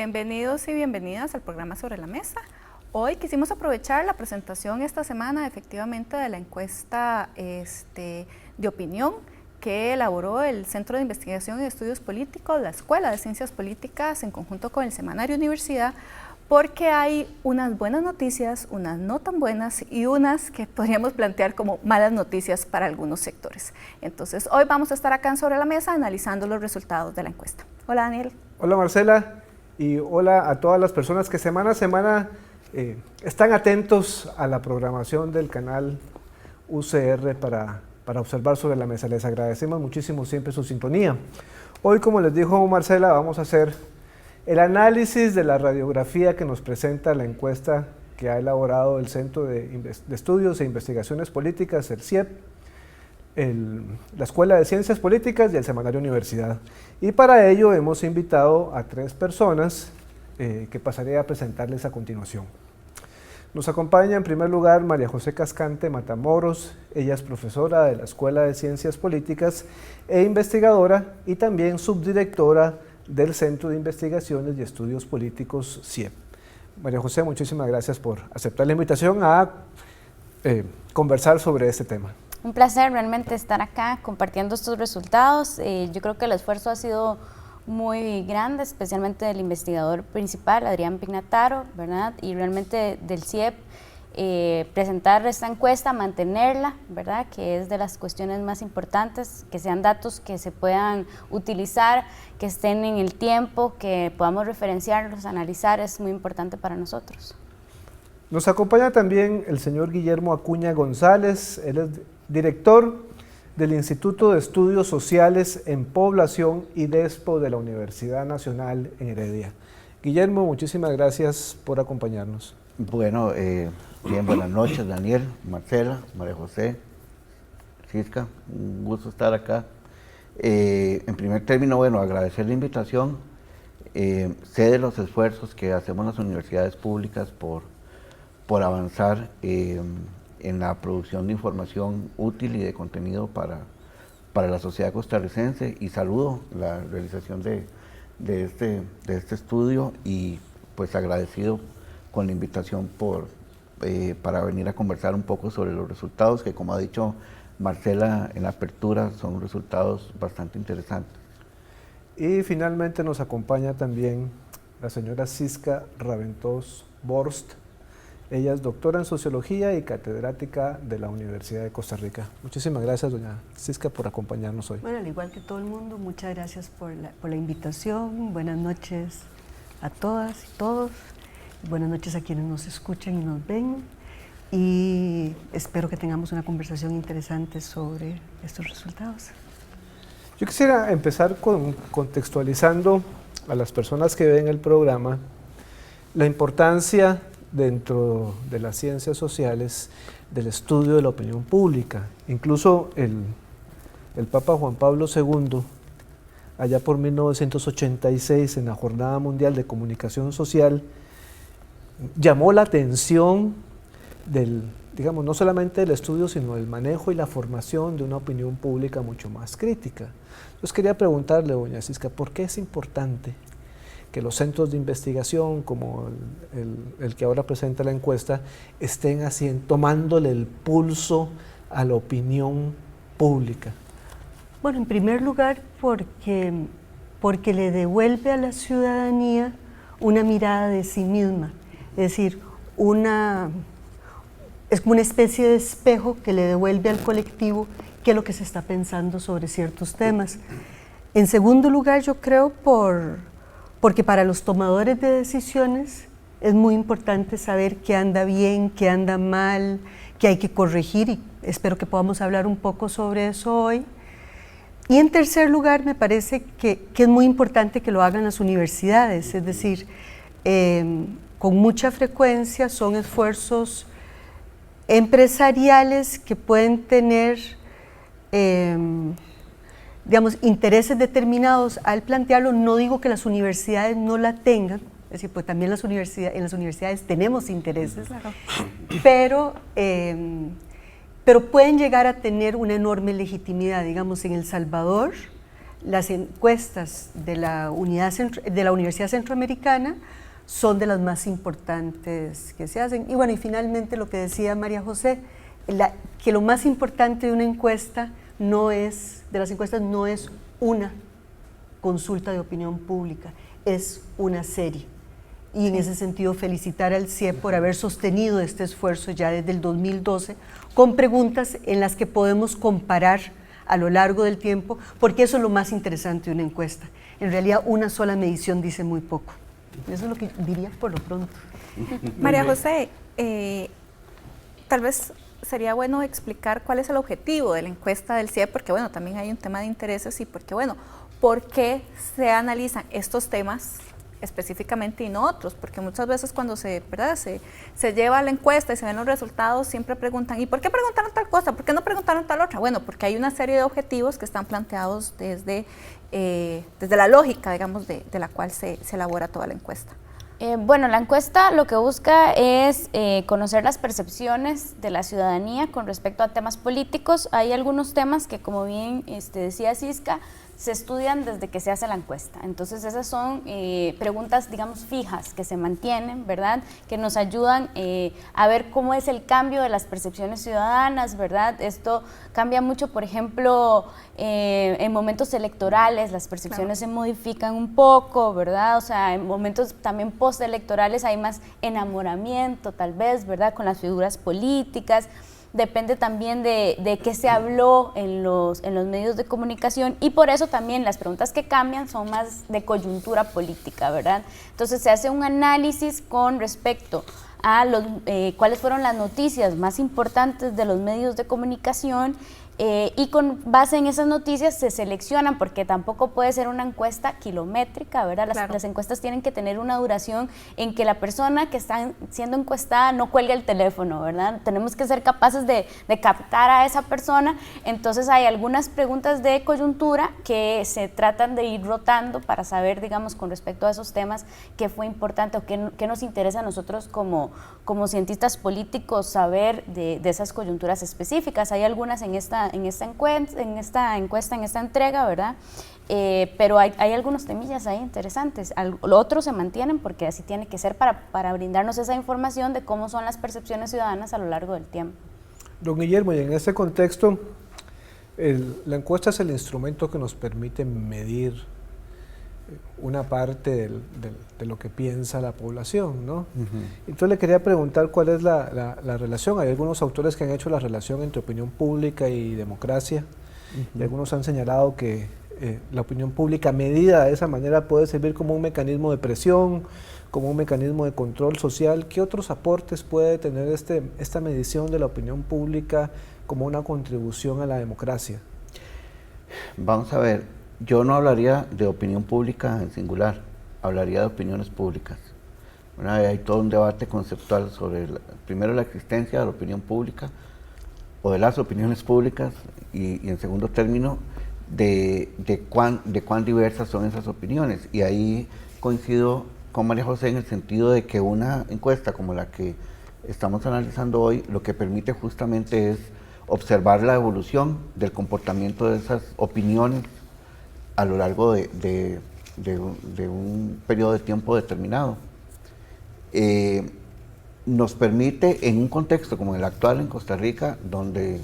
Bienvenidos y bienvenidas al programa Sobre la Mesa. Hoy quisimos aprovechar la presentación esta semana efectivamente de la encuesta de opinión que elaboró el Centro de Investigación y Estudios Políticos, la Escuela de Ciencias Políticas, en conjunto con el Semanario Universidad, porque hay unas buenas noticias, unas no tan buenas y unas que podríamos plantear como malas noticias para algunos sectores. Entonces, hoy vamos a estar acá en Sobre la Mesa analizando los resultados de la encuesta. Hola, Daniel. Hola, Marcela, y hola a todas las personas que semana a semana están atentos a la programación del canal UCR para observar Sobre la Mesa. Les agradecemos muchísimo siempre su sintonía. Hoy, como les dijo Marcela, vamos a hacer el análisis de la radiografía que nos presenta la encuesta que ha elaborado el Centro de Estudios e Investigaciones Políticas, el CIEP, la Escuela de Ciencias Políticas y el Semanario Universidad. Y para ello hemos invitado a 3 personas que pasaré a presentarles a continuación. Nos acompaña en primer lugar María José Cascante Matamoros. Ella es profesora de la Escuela de Ciencias Políticas e investigadora y también subdirectora del Centro de Investigaciones y Estudios Políticos CIEP. María José, muchísimas gracias por aceptar la invitación a conversar sobre este tema. Un placer realmente estar acá compartiendo estos resultados. Yo creo que el esfuerzo ha sido muy grande, especialmente del investigador principal, Adrián Pignataro, ¿verdad? Y realmente del CIEP, presentar esta encuesta, mantenerla, ¿verdad? Que es de las cuestiones más importantes, que sean datos que se puedan utilizar, que estén en el tiempo, que podamos referenciarlos, analizar, es muy importante para nosotros. Nos acompaña también el señor Guillermo Acuña González. Él es director del Instituto de Estudios Sociales en Población y DESPO de la Universidad Nacional en Heredia. Guillermo, muchísimas gracias por acompañarnos. Bueno, bien, buenas noches, Daniel, Marcela, María José, Cisca, un gusto estar acá. En primer término, bueno, agradecer la invitación. Sé de los esfuerzos que hacemos las universidades públicas por avanzar en la producción de información útil y de contenido para la sociedad costarricense, y saludo la realización de este estudio y pues agradecido con la invitación para venir a conversar un poco sobre los resultados que, como ha dicho Marcela en la apertura, son resultados bastante interesantes. Y finalmente nos acompaña también la señora Cisca Raventós Borst. Ella es doctora en Sociología y catedrática de la Universidad de Costa Rica. Muchísimas gracias, doña Cisca, por acompañarnos hoy. Bueno, al igual que todo el mundo, muchas gracias por la invitación. Buenas noches a todas y todos. Buenas noches a quienes nos escuchan y nos ven. Y espero que tengamos una conversación interesante sobre estos resultados. Yo quisiera empezar contextualizando a las personas que ven el programa la importancia dentro de las ciencias sociales del estudio de la opinión pública. Incluso el Papa Juan Pablo II, allá por 1986, en la Jornada Mundial de Comunicación Social, llamó la atención digamos, no solamente del estudio, sino del manejo y la formación de una opinión pública mucho más crítica. Entonces quería preguntarle, doña Cisca, ¿por qué es importante que los centros de investigación, como el que ahora presenta la encuesta, estén tomándole el pulso a la opinión pública? Bueno, en primer lugar, porque le devuelve a la ciudadanía una mirada de sí misma, es decir, es como una especie de espejo que le devuelve al colectivo qué es lo que se está pensando sobre ciertos temas. En segundo lugar, yo creo porque para los tomadores de decisiones es muy importante saber qué anda bien, qué anda mal, qué hay que corregir, y espero que podamos hablar un poco sobre eso hoy. Y en tercer lugar, me parece que es muy importante que lo hagan las universidades, es decir, con mucha frecuencia son esfuerzos empresariales que pueden tener digamos, intereses determinados al plantearlo. No digo que las universidades no la tengan, es decir, pues también en las universidades tenemos intereses, claro. pero pueden llegar a tener una enorme legitimidad. Digamos, en El Salvador, las encuestas de la Universidad Centroamericana son de las más importantes que se hacen. Y bueno, y finalmente lo que decía María José, que lo más importante de una encuesta de las encuestas no es una consulta de opinión pública, es una serie. Y en ese sentido felicitar al CIEP por haber sostenido este esfuerzo ya desde el 2012 con preguntas en las que podemos comparar a lo largo del tiempo, porque eso es lo más interesante de una encuesta. En realidad una sola medición dice muy poco. Eso es lo que diría por lo pronto. María José, tal vez sería bueno explicar cuál es el objetivo de la encuesta del CIEP, porque bueno, también hay un tema de intereses y porque bueno, ¿por qué se analizan estos temas específicamente y no otros? Porque muchas veces cuando se lleva la encuesta y se ven los resultados, siempre preguntan, ¿y por qué preguntaron tal cosa? ¿Por qué no preguntaron tal otra? Bueno, porque hay una serie de objetivos que están planteados desde la lógica, digamos, de la cual se elabora toda la encuesta. Bueno, la encuesta lo que busca es conocer las percepciones de la ciudadanía con respecto a temas políticos. Hay algunos temas que, como bien decía Cisca, se estudian desde que se hace la encuesta. Entonces esas son preguntas, digamos, fijas, que se mantienen, ¿verdad? Que nos ayudan a ver cómo es el cambio de las percepciones ciudadanas, ¿verdad? Esto cambia mucho, por ejemplo, en momentos electorales las percepciones se modifican un poco, ¿verdad? O sea, en momentos también postelectorales hay más enamoramiento, tal vez, ¿verdad? Con las figuras políticas. Depende también de qué se habló en los medios de comunicación, y por eso también las preguntas que cambian son más de coyuntura política, ¿verdad? Entonces se hace un análisis con respecto a cuáles fueron las noticias más importantes de los medios de comunicación, y con base en esas noticias se seleccionan, porque tampoco puede ser una encuesta kilométrica, ¿verdad? Las encuestas tienen que tener una duración en que la persona que está siendo encuestada no cuelgue el teléfono, ¿verdad? Tenemos que ser capaces de captar a esa persona. Entonces hay algunas preguntas de coyuntura que se tratan de ir rotando para saber, digamos, con respecto a esos temas, qué fue importante o qué nos interesa a nosotros como cientistas políticos saber de esas coyunturas específicas. Hay algunas en esta encuesta, en esta entrega, ¿verdad? Pero hay algunos temillas ahí interesantes. Lo otro se mantienen porque así tiene que ser para brindarnos esa información de cómo son las percepciones ciudadanas a lo largo del tiempo. Don Guillermo, y en ese contexto, la encuesta es el instrumento que nos permite medir una parte de lo que piensa la población, ¿no? Entonces le quería preguntar cuál es la relación. Hay algunos autores que han hecho la relación entre opinión pública y democracia, y algunos han señalado que la opinión pública medida de esa manera puede servir como un mecanismo de presión, como un mecanismo de control social. ¿Qué otros aportes puede tener esta medición de la opinión pública como una contribución a la democracia? Vamos a ver. Yo no hablaría de opinión pública en singular, hablaría de opiniones públicas. Bueno, hay todo un debate conceptual sobre, primero, la existencia de la opinión pública o de las opiniones públicas, y en segundo término, de cuán diversas son esas opiniones. Y ahí coincido con María José en el sentido de que una encuesta como la que estamos analizando hoy, lo que permite justamente es observar la evolución del comportamiento de esas opiniones a lo largo de un periodo de tiempo determinado. Nos permite, en un contexto como el actual en Costa Rica, donde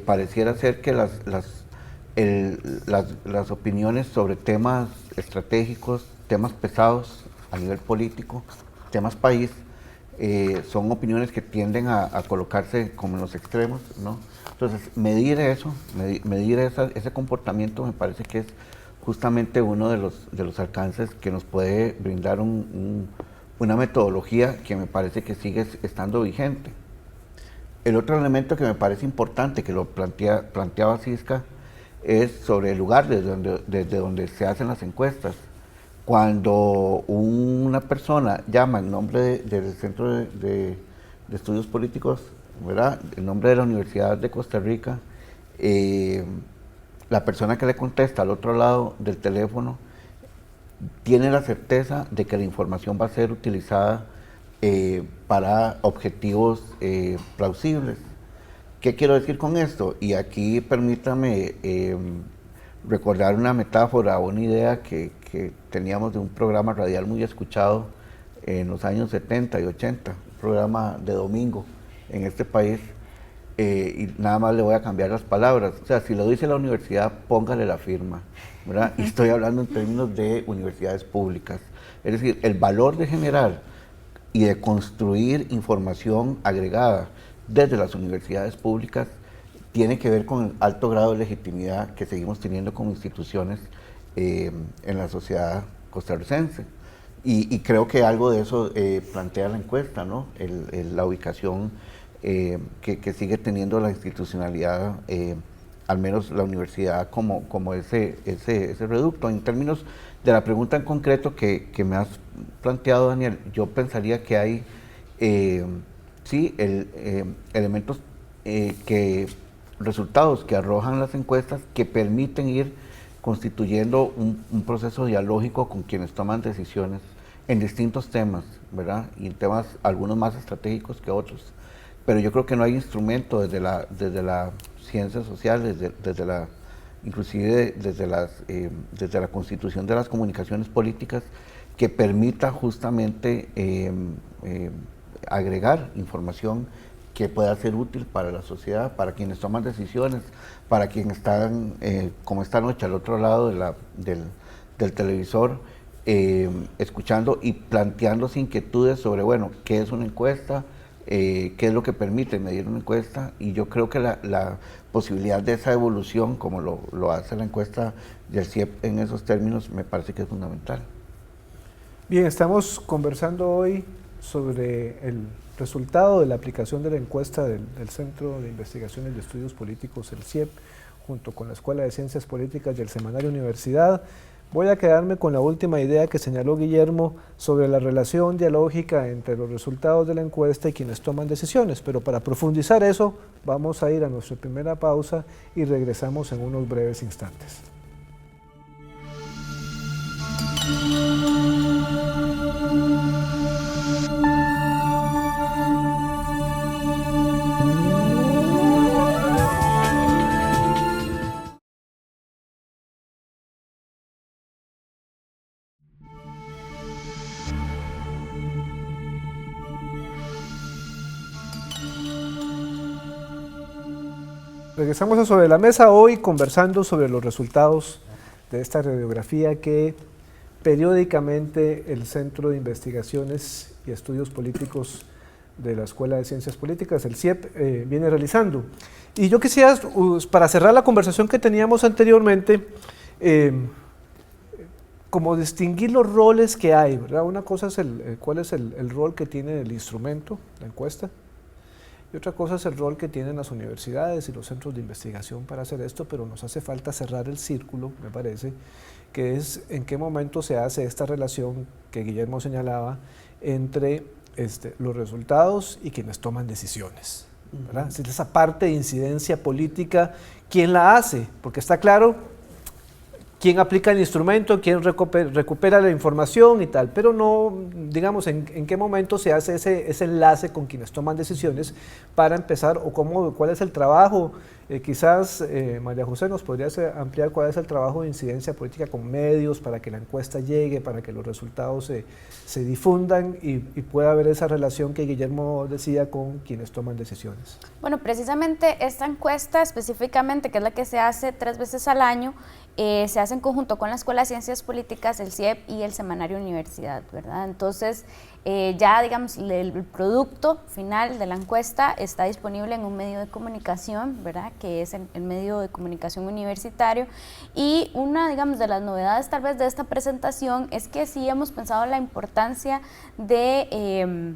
pareciera ser que las opiniones sobre temas estratégicos, temas pesados a nivel político, temas país, son opiniones que tienden a colocarse como en los extremos, ¿no? Entonces, medir eso, medir ese comportamiento, me parece que es justamente uno de los alcances que nos puede brindar una metodología que me parece que sigue estando vigente. El otro elemento que me parece importante, que lo planteaba Cisca, es sobre el lugar desde donde se hacen las encuestas. Cuando una persona llama en nombre del Centro de Estudios Políticos, ¿verdad?, en nombre de la Universidad de Costa Rica, la persona que le contesta al otro lado del teléfono tiene la certeza de que la información va a ser utilizada para objetivos plausibles. ¿Qué quiero decir con esto? Y aquí permítame recordar una metáfora, una idea que teníamos de un programa radial muy escuchado en los años 70 y 80, un programa de domingo en este país, y nada más le voy a cambiar las palabras. O sea, si lo dice la universidad, póngale la firma, ¿verdad? Y estoy hablando en términos de universidades públicas. Es decir, el valor de generar y de construir información agregada desde las universidades públicas tiene que ver con el alto grado de legitimidad que seguimos teniendo como instituciones en la sociedad costarricense. Y creo que algo de eso plantea la encuesta, ¿no? La ubicación que sigue teniendo la institucionalidad, al menos la universidad, como ese reducto. En términos de la pregunta en concreto que me has planteado, Daniel, yo pensaría que hay, sí, elementos, resultados que arrojan las encuestas que permiten ir constituyendo un proceso dialógico con quienes toman decisiones en distintos temas, ¿verdad? Y en temas algunos más estratégicos que otros. Pero yo creo que no hay instrumento desde las ciencias sociales, inclusive desde la constitución de las comunicaciones políticas, que permita justamente agregar información que pueda ser útil para la sociedad, para quienes toman decisiones, para quienes están, como esta noche, al otro lado del televisor, escuchando y planteándose inquietudes sobre, bueno, ¿qué es una encuesta? ¿Qué es lo que permite medir una encuesta? Y yo creo que la posibilidad de esa evolución, como lo hace la encuesta del CIEP en esos términos, me parece que es fundamental. Bien, estamos conversando hoy sobre el resultado de la aplicación de la encuesta del Centro de Investigaciones y Estudios Políticos, el CIEP, junto con la Escuela de Ciencias Políticas y el Semanario Universidad. Voy a quedarme con la última idea que señaló Guillermo sobre la relación dialógica entre los resultados de la encuesta y quienes toman decisiones, pero para profundizar eso vamos a ir a nuestra primera pausa y regresamos en unos breves instantes. Regresamos a Sobre la Mesa hoy conversando sobre los resultados de esta radiografía que periódicamente el Centro de Investigaciones y Estudios Políticos de la Escuela de Ciencias Políticas, el CIEP, viene realizando. Y yo quisiera, para cerrar la conversación que teníamos anteriormente, como distinguir los roles que hay, ¿verdad? Una cosa es cuál es el rol que tiene el instrumento, la encuesta, y otra cosa es el rol que tienen las universidades y los centros de investigación para hacer esto, pero nos hace falta cerrar el círculo, me parece, que es en qué momento se hace esta relación que Guillermo señalaba entre los resultados y quienes toman decisiones, ¿verdad? Es decir, esa parte de incidencia política, ¿quién la hace? Porque está claro quién aplica el instrumento, quién recupera la información y tal, pero no, digamos, en qué momento se hace ese enlace con quienes toman decisiones para empezar, o cuál es el trabajo. Quizás María José nos podría ampliar cuál es el trabajo de incidencia política con medios para que la encuesta llegue, para que los resultados se difundan y pueda haber esa relación que Guillermo decía con quienes toman decisiones. Bueno, precisamente esta encuesta específicamente, que es la que se hace 3 veces al año, se hace en conjunto con la Escuela de Ciencias Políticas, el CIEP y el Semanario Universidad, ¿verdad? Entonces, ya digamos, el producto final de la encuesta está disponible en un medio de comunicación, ¿verdad? Que es el medio de comunicación universitario. Y una, digamos, de las novedades tal vez de esta presentación es que sí hemos pensado en la importancia de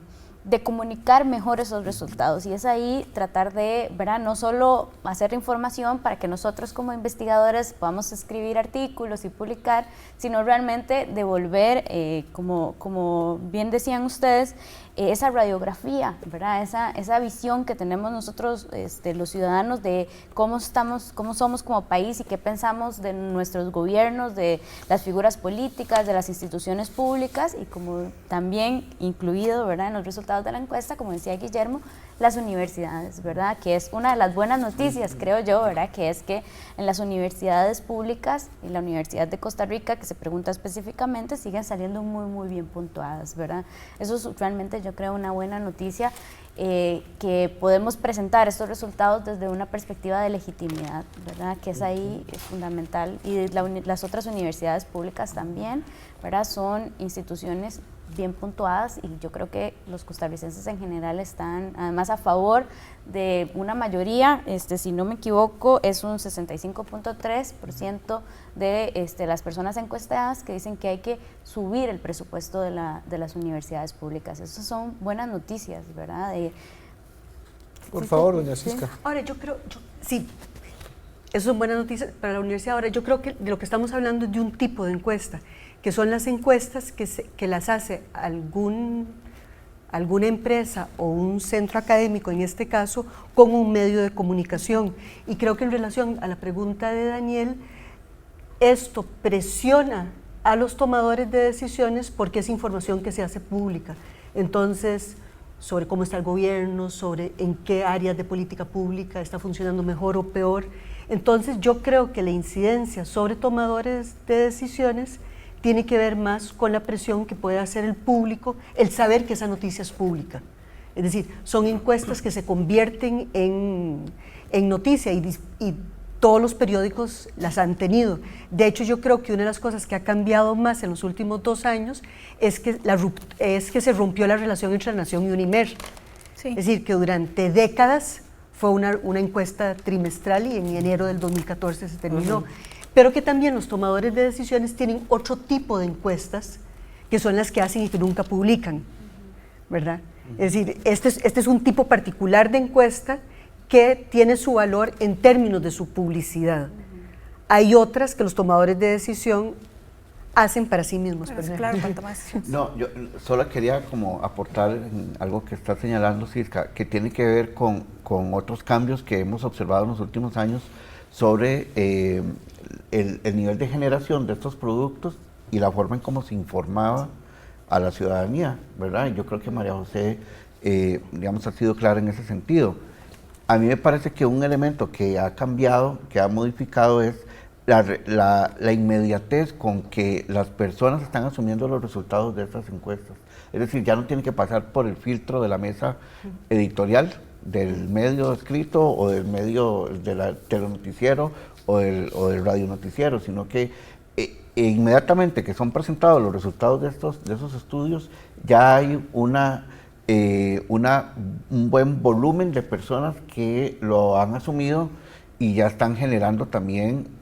comunicar mejor esos resultados, y es ahí tratar de, ¿verdad?, no solo hacer información para que nosotros como investigadores podamos escribir artículos y publicar, sino realmente devolver, como bien decían ustedes, esa radiografía, ¿verdad?, esa visión que tenemos nosotros, los ciudadanos, de cómo somos como país y qué pensamos de nuestros gobiernos, de las figuras políticas, de las instituciones públicas, y como también incluido, ¿verdad?, en los resultados resultados de la encuesta, como decía Guillermo, las universidades, ¿verdad? Que es una de las buenas noticias, creo yo, ¿verdad? Que es que en las universidades públicas y la Universidad de Costa Rica, que se pregunta específicamente, siguen saliendo muy, muy bien puntuadas, ¿verdad? Eso es realmente, yo creo, una buena noticia, que podemos presentar estos resultados desde una perspectiva de legitimidad, ¿verdad? Que es ahí fundamental. Y las otras universidades públicas también, ¿verdad? Son instituciones bien puntuadas y yo creo que los costarricenses en general están además a favor de una mayoría, si no me equivoco, es un 65.3% de las personas encuestadas que dicen que hay que subir el presupuesto de las universidades públicas. Esas son buenas noticias, ¿verdad? Por favor, doña Cisca. Ahora, yo creo, sí, eso son buenas noticias para la universidad. Ahora, yo creo que de lo que estamos hablando es de un tipo de encuesta, que son las encuestas que las hace alguna empresa o un centro académico, en este caso, con un medio de comunicación. Y creo que en relación a la pregunta de Daniel, esto presiona a los tomadores de decisiones porque es información que se hace pública. Entonces, sobre cómo está el gobierno, sobre en qué áreas de política pública está funcionando mejor o peor. Entonces, yo creo que la incidencia sobre tomadores de decisiones tiene que ver más con la presión que puede hacer el público, el saber que esa noticia es pública. Es decir, son encuestas que se convierten en noticia y todos los periódicos las han tenido. De hecho, yo creo que una de las cosas que ha cambiado más en los últimos 2 años es que se rompió la relación entre La Nación y Unimer. Sí. Es decir, que durante décadas fue una encuesta trimestral y en enero del 2014 se terminó. Pero que también los tomadores de decisiones tienen otro tipo de encuestas, que son las que hacen y que nunca publican, ¿verdad? Es decir, este es un tipo particular de encuesta que tiene su valor en términos de su publicidad. Hay otras que los tomadores de decisión hacen para sí mismos. Pues claro, cuanto más. No, yo solo quería como aportar en algo que está señalando Cisca, que tiene que ver con otros cambios que hemos observado en los últimos años sobre el nivel de generación de estos productos y la forma en cómo se informaba a la ciudadanía, ¿verdad? Yo creo que María José, digamos, ha sido clara en ese sentido. A mí me parece que un elemento que ha cambiado, que ha modificado es la inmediatez con que las personas están asumiendo los resultados de estas encuestas. Es decir, ya no tienen que pasar por el filtro de la mesa editorial, del medio escrito o del medio del telenoticiero o del radionoticiero, sino que inmediatamente que son presentados los resultados de esos estudios, ya hay un buen volumen de personas que lo han asumido y ya están generando también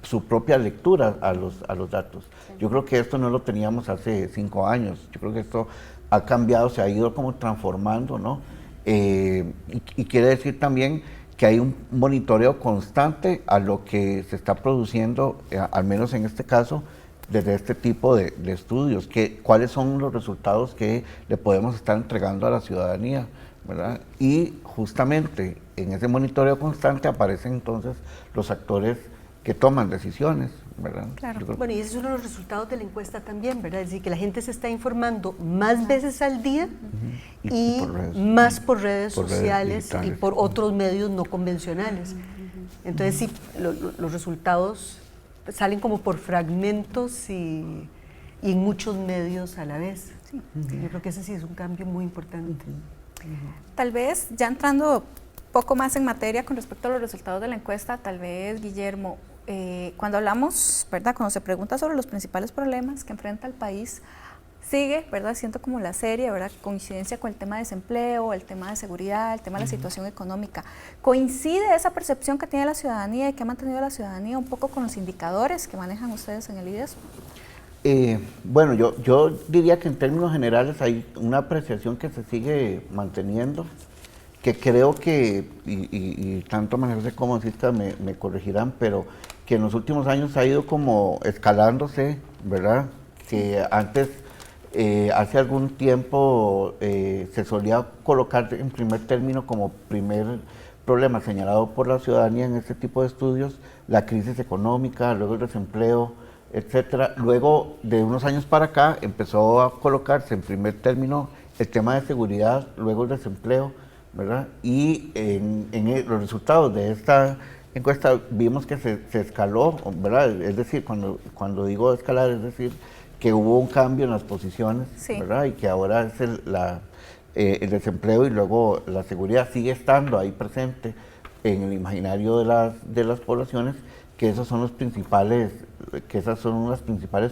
su propia lectura a los datos. Sí. Yo creo que esto no lo teníamos hace 5 años, yo creo que esto ha cambiado, se ha ido como transformando, ¿no? Y quiere decir también que hay un monitoreo constante a lo que se está produciendo, al menos en este caso, desde este tipo de estudios, cuáles son los resultados que le podemos estar entregando a la ciudadanía, ¿verdad? Y justamente en ese monitoreo constante aparecen entonces los actores que toman decisiones, ¿verdad? Claro. Bueno, y ese es uno de los resultados de la encuesta también, ¿verdad? Es decir, que la gente se está informando más veces al día y más por redes sociales y por otros medios no convencionales. Entonces, sí, los resultados salen como por fragmentos y en muchos medios a la vez. Sí. Yo creo que ese sí es un cambio muy importante. Tal vez, ya entrando poco más en materia con respecto a los resultados de la encuesta, tal vez, Guillermo, cuando hablamos, ¿verdad?, cuando se pregunta sobre los principales problemas que enfrenta el país, sigue, ¿verdad?, siendo como la serie, ¿verdad?, coincidencia con el tema de desempleo, el tema de seguridad, el tema de la situación económica. ¿Coincide esa percepción que tiene la ciudadanía y que ha mantenido la ciudadanía un poco con los indicadores que manejan ustedes en el IDESO? Bueno, yo diría que en términos generales hay una apreciación que se sigue manteniendo, que creo que, y tanto María José como Cisca me corregirán, pero que en los últimos años ha ido como escalándose, ¿verdad? Que antes, hace algún tiempo, se solía colocar en primer término como primer problema señalado por la ciudadanía en este tipo de estudios, la crisis económica, luego el desempleo, etcétera. Luego, de unos años para acá, empezó a colocarse en primer término el tema de seguridad, luego el desempleo, ¿verdad? Y los resultados de esta encuesta vimos que se escaló, ¿verdad? Es decir, cuando digo escalar, es decir, que hubo un cambio en las posiciones, sí, ¿verdad? Y que ahora es el desempleo y luego la seguridad sigue estando ahí presente en el imaginario de las poblaciones, que esas son las principales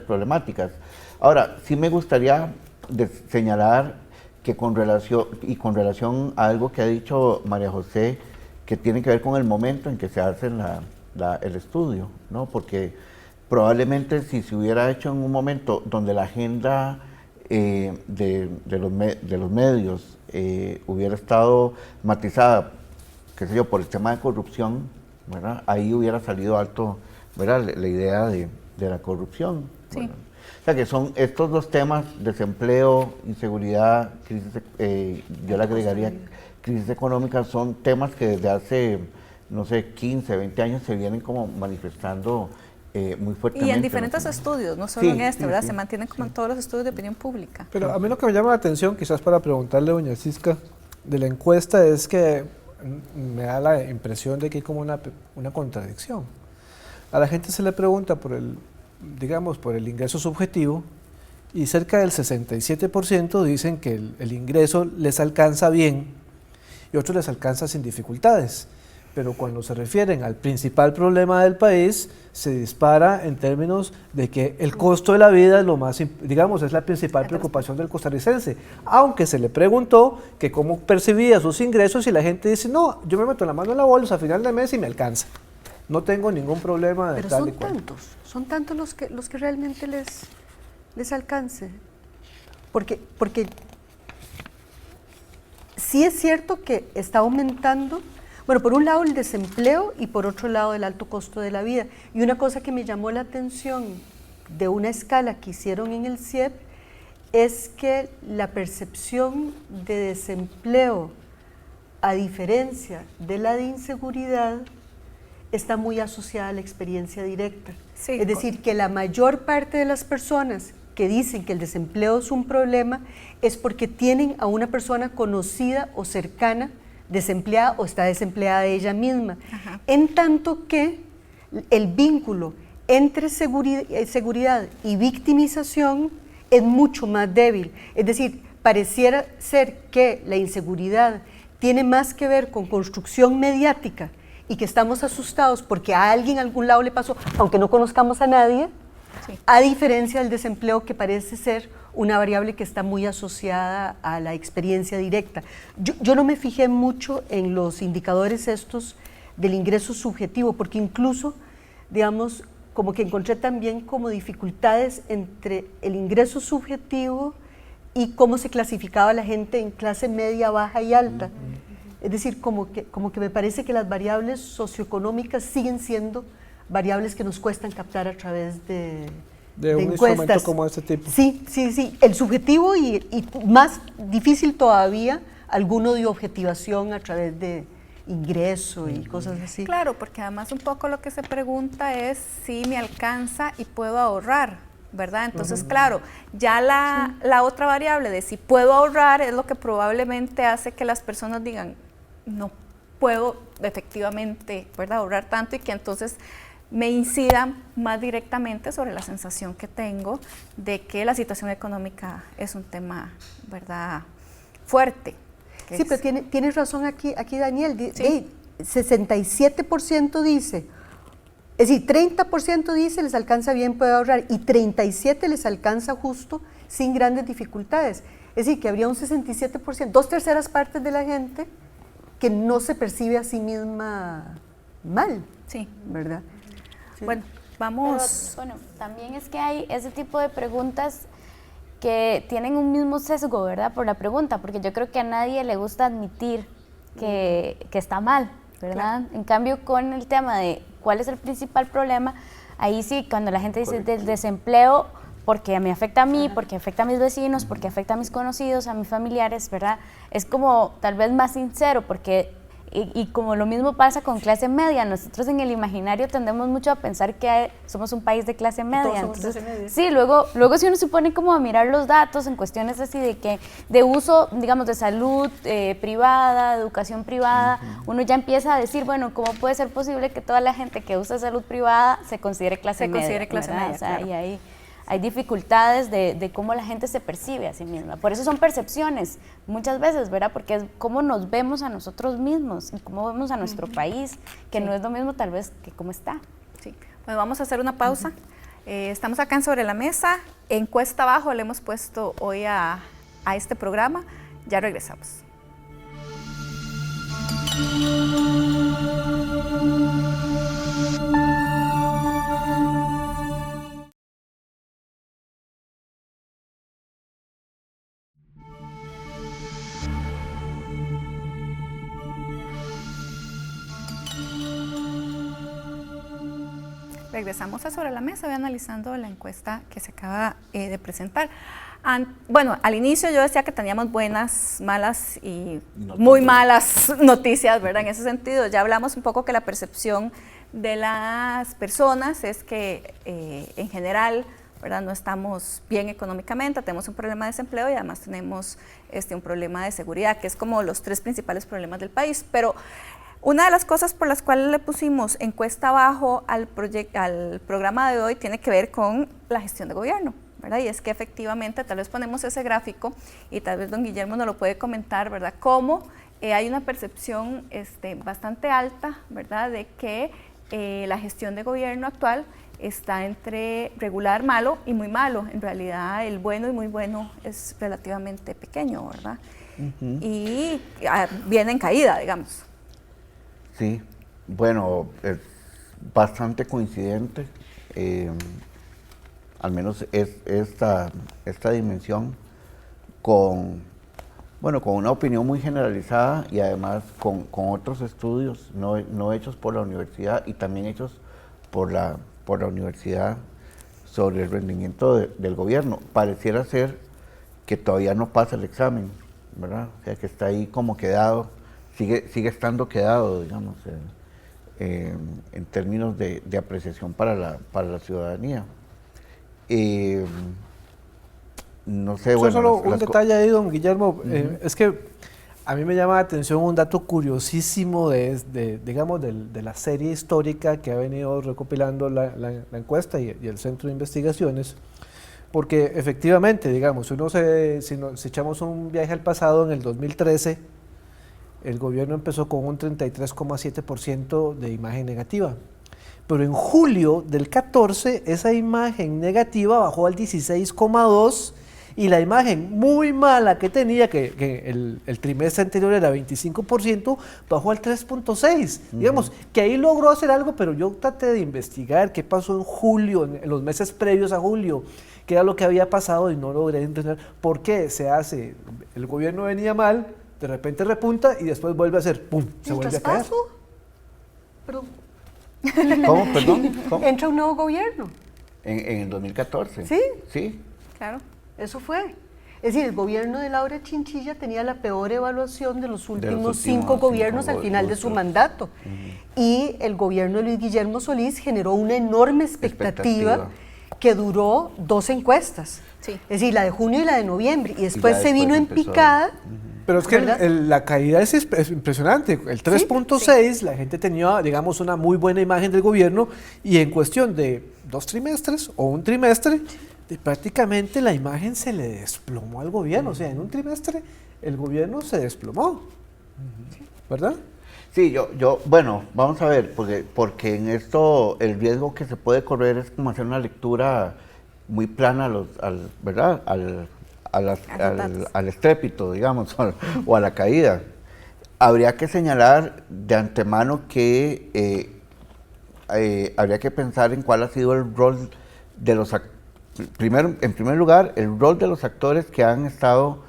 problemáticas. Ahora, sí me gustaría señalar que con relación a algo que ha dicho María José, que tiene que ver con el momento en que se hace el estudio, ¿no? Porque probablemente si se hubiera hecho en un momento donde la agenda de los medios hubiera estado matizada, qué sé yo, por el tema de corrupción, ¿verdad? Ahí hubiera salido alto, ¿verdad?, la idea de la corrupción. sí. O sea que son estos dos temas, desempleo, inseguridad, crisis, yo le agregaría crisis económica, son temas que desde hace, no sé, 15, 20 años se vienen como manifestando muy fuertemente. Y en diferentes estudios, no solo en este, ¿verdad? Se mantienen como en todos los estudios de opinión pública. Pero a mí lo que me llama la atención, quizás para preguntarle a doña Cisca, de la encuesta es que me da la impresión de que hay como una contradicción. A la gente se le pregunta por el ingreso subjetivo y cerca del 67% dicen que el ingreso les alcanza bien y otros les alcanza sin dificultades. Pero cuando se refieren al principal problema del país, se dispara en términos de que el costo de la vida es lo más, es la principal preocupación del costarricense. Aunque se le preguntó que cómo percibía sus ingresos y la gente dice, no, yo me meto la mano en la bolsa a final de mes y me alcanza. No tengo ningún problema de Pero tal y cual. son tantos los que realmente les alcance. Porque sí es cierto que está aumentando, bueno, por un lado el desempleo y por otro lado el alto costo de la vida. Y una cosa que me llamó la atención de una escala que hicieron en el CIEP es que la percepción de desempleo, a diferencia de la de inseguridad, está muy asociada a la experiencia directa. Sí, es decir, que la mayor parte de las personas que dicen que el desempleo es un problema es porque tienen a una persona conocida o cercana desempleada o está desempleada ella misma. Ajá. En tanto que el vínculo entre seguridad y victimización es mucho más débil. Es decir, pareciera ser que la inseguridad tiene más que ver con construcción mediática y que estamos asustados porque a alguien en algún lado le pasó, aunque no conozcamos a nadie, Sí. a diferencia del desempleo, que parece ser una variable que está muy asociada a la experiencia directa. Yo no me fijé mucho en los indicadores estos del ingreso subjetivo, porque incluso, digamos, como que encontré también como dificultades entre el ingreso subjetivo y cómo se clasificaba la gente en clase media, baja y alta. Es decir, como que me parece que las variables socioeconómicas siguen siendo variables que nos cuestan captar a través de un encuestas. instrumento como este tipo. Sí. El subjetivo y más difícil todavía, alguno de objetivación a través de ingreso y cosas así. Claro, porque además un poco lo que se pregunta es si me alcanza y puedo ahorrar, ¿verdad? Entonces, claro, ya la otra variable de si puedo ahorrar es lo que probablemente hace que las personas digan, no puedo efectivamente, ¿verdad?, ahorrar tanto, y que entonces me incida más directamente sobre la sensación que tengo de que la situación económica es un tema, ¿verdad?, fuerte. Sí, pero tienes razón aquí Daniel, Sí. 67% dice, es decir, 30% dice les alcanza bien, puede ahorrar, y 37% les alcanza justo sin grandes dificultades. Es decir, que habría un 67%, 2/3 partes de la gente que no se percibe a sí misma mal, Sí. ¿verdad? Sí. Bueno, vamos... Pero, bueno, también es que hay ese tipo de preguntas que tienen un mismo sesgo, ¿verdad?, por la pregunta, porque yo creo que a nadie le gusta admitir que está mal, ¿verdad? Claro. En cambio, con el tema de cuál es el principal problema, ahí sí, cuando la gente dice del desempleo, porque me afecta a mí, porque afecta a mis vecinos, porque afecta a mis conocidos, a mis familiares, ¿verdad? Es como tal vez más sincero, porque y como lo mismo pasa con clase media, nosotros en el imaginario tendemos mucho a pensar que somos un país de clase media. Todos somos Entonces, clase media. sí, luego si uno se pone como a mirar los datos en cuestiones así de uso, digamos, de salud privada, de educación privada, uno ya empieza a decir, bueno, ¿cómo puede ser posible que toda la gente que usa salud privada se considere clase media? ¿Verdad? O sea, claro. y hay dificultades de cómo la gente se percibe a sí misma. Por eso son percepciones muchas veces, ¿verdad? Porque es cómo nos vemos a nosotros mismos y cómo vemos a nuestro país, que no es lo mismo tal vez que cómo está. Sí. Pues vamos a hacer una pausa. Estamos acá en Sobre la Mesa. Encuesta abajo le hemos puesto hoy a este programa. Ya regresamos. Regresamos a Sobre la Mesa, voy analizando la encuesta que se acaba de presentar. Bueno, al inicio yo decía que teníamos buenas, malas y muy malas noticias, ¿verdad? En ese sentido, ya hablamos un poco que la percepción de las personas es que en general, ¿verdad? No estamos bien económicamente, tenemos un problema de desempleo y además tenemos un problema de seguridad, que es como los 3 principales problemas del país. Pero una de las cosas por las cuales le pusimos encuesta abajo al programa de hoy tiene que ver con la gestión de gobierno, ¿verdad? Y es que efectivamente, tal vez ponemos ese gráfico y tal vez don Guillermo nos lo puede comentar, ¿verdad? Cómo hay una percepción bastante alta, ¿verdad? De que la gestión de gobierno actual está entre regular, malo y muy malo. En realidad, el bueno y muy bueno es relativamente pequeño, ¿verdad? Y viene en caída, digamos. Sí, bueno, es bastante coincidente, al menos esta dimensión, con una opinión muy generalizada y además con otros estudios no hechos por la universidad y también hechos por la universidad sobre el rendimiento del gobierno. Pareciera ser que todavía no pasa el examen, ¿verdad? O sea, que está ahí como quedado. Sigue estando quedado, digamos, en términos de apreciación para la ciudadanía. No sé, bueno... Solo un detalle ahí, don Guillermo, es que a mí me llama la atención un dato curiosísimo de la serie histórica que ha venido recopilando la encuesta y el Centro de Investigaciones, porque efectivamente, digamos, si echamos un viaje al pasado, en el 2013, el gobierno empezó con un 33,7% de imagen negativa. Pero en julio del 14, esa imagen negativa bajó al 16,2% y la imagen muy mala que tenía, que el trimestre anterior era 25%, bajó al 3,6%. Digamos, que ahí logró hacer algo, pero yo traté de investigar qué pasó en julio, en los meses previos a julio, qué era lo que había pasado y no logré entender por qué se hace. El gobierno venía mal, de repente repunta y después vuelve a hacer ¡pum! Se vuelve a caer. Perdón. ¿Cómo? Perdón. ¿Cómo? Entra un nuevo gobierno. En el 2014. Sí. Sí. Claro. Eso fue. Es decir, el gobierno de Laura Chinchilla tenía la peor evaluación de los últimos 5 gobiernos al final de su mandato. Y el gobierno de Luis Guillermo Solís generó una enorme expectativa que duró 2 encuestas. Sí. Es decir, la de junio y la de noviembre. Y después se vino en empezó. picada. Pero es que ¿verdad? la caída es impresionante. El 3,6, la gente tenía, digamos, una muy buena imagen del gobierno y en cuestión de 2 trimestres o un trimestre, prácticamente la imagen se le desplomó al gobierno. O sea, en un trimestre el gobierno se desplomó. ¿Verdad? Sí, bueno, vamos a ver, porque en esto el riesgo que se puede correr es como hacer una lectura muy plana ¿verdad? Al estrépito, digamos, o a la caída. Habría que señalar de antemano que habría que pensar en cuál ha sido el rol de los actores. En primer lugar, el rol de los actores que han estado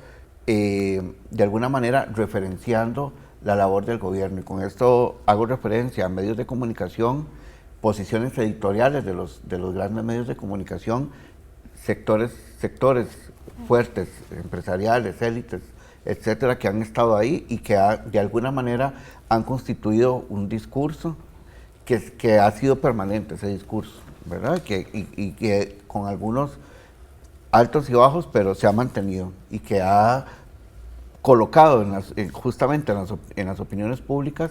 de alguna manera referenciando la labor del gobierno. Y con esto hago referencia a medios de comunicación, posiciones editoriales de los grandes medios de comunicación, sectores fuertes, empresariales, élites etcétera, que han estado ahí y que de alguna manera han constituido un discurso que ha sido permanente, ese discurso, ¿verdad? Y que con algunos altos y bajos, pero se ha mantenido y que ha colocado justamente en las opiniones públicas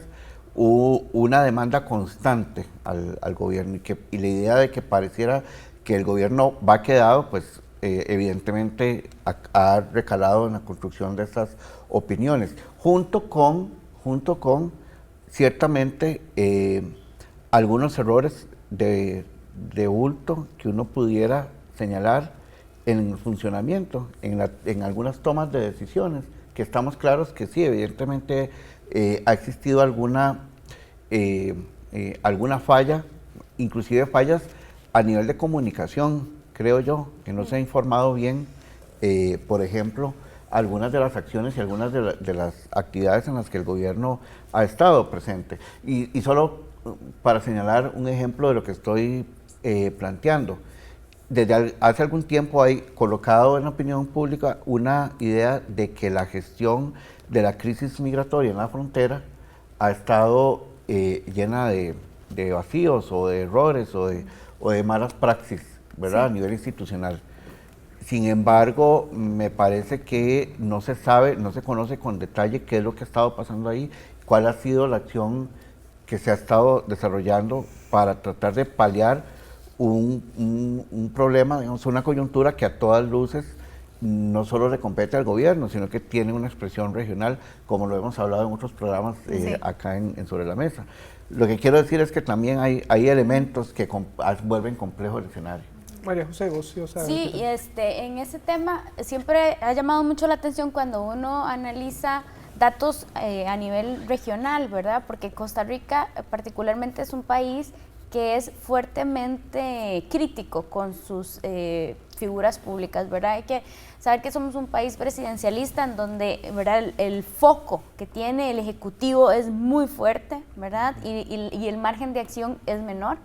una demanda constante al gobierno y la idea de que pareciera que el gobierno va quedado, pues evidentemente ha recalado en la construcción de estas opiniones, junto con ciertamente algunos errores de bulto que uno pudiera señalar en el funcionamiento, en algunas tomas de decisiones, que estamos claros que sí, evidentemente ha existido alguna falla, inclusive fallas a nivel de comunicación, creo yo, que no se ha informado bien, por ejemplo, algunas de las acciones y algunas de las actividades en las que el gobierno ha estado presente. Y solo para señalar un ejemplo de lo que estoy planteando, desde hace algún tiempo hay colocado en la opinión pública una idea de que la gestión de la crisis migratoria en la frontera ha estado llena de vacíos o de errores o de malas praxis, ¿verdad? Sí. A nivel institucional. Sin embargo, me parece que no se sabe, no se conoce con detalle qué es lo que ha estado pasando ahí, cuál ha sido la acción que se ha estado desarrollando para tratar de paliar un problema, digamos, una coyuntura que a todas luces no solo le compete al gobierno, sino que tiene una expresión regional, como lo hemos hablado en otros programas acá en Sobre la Mesa. Lo que quiero decir es que también hay elementos que vuelven complejo el escenario. María José, vos sí, sí, en ese tema siempre ha llamado mucho la atención cuando uno analiza datos a nivel regional, ¿verdad? Porque Costa Rica particularmente es un país que es fuertemente crítico con sus figuras públicas, ¿verdad? Hay que saber que somos un país presidencialista en donde, ¿verdad?, el foco que tiene el Ejecutivo es muy fuerte, ¿verdad? Y el margen de acción es menor,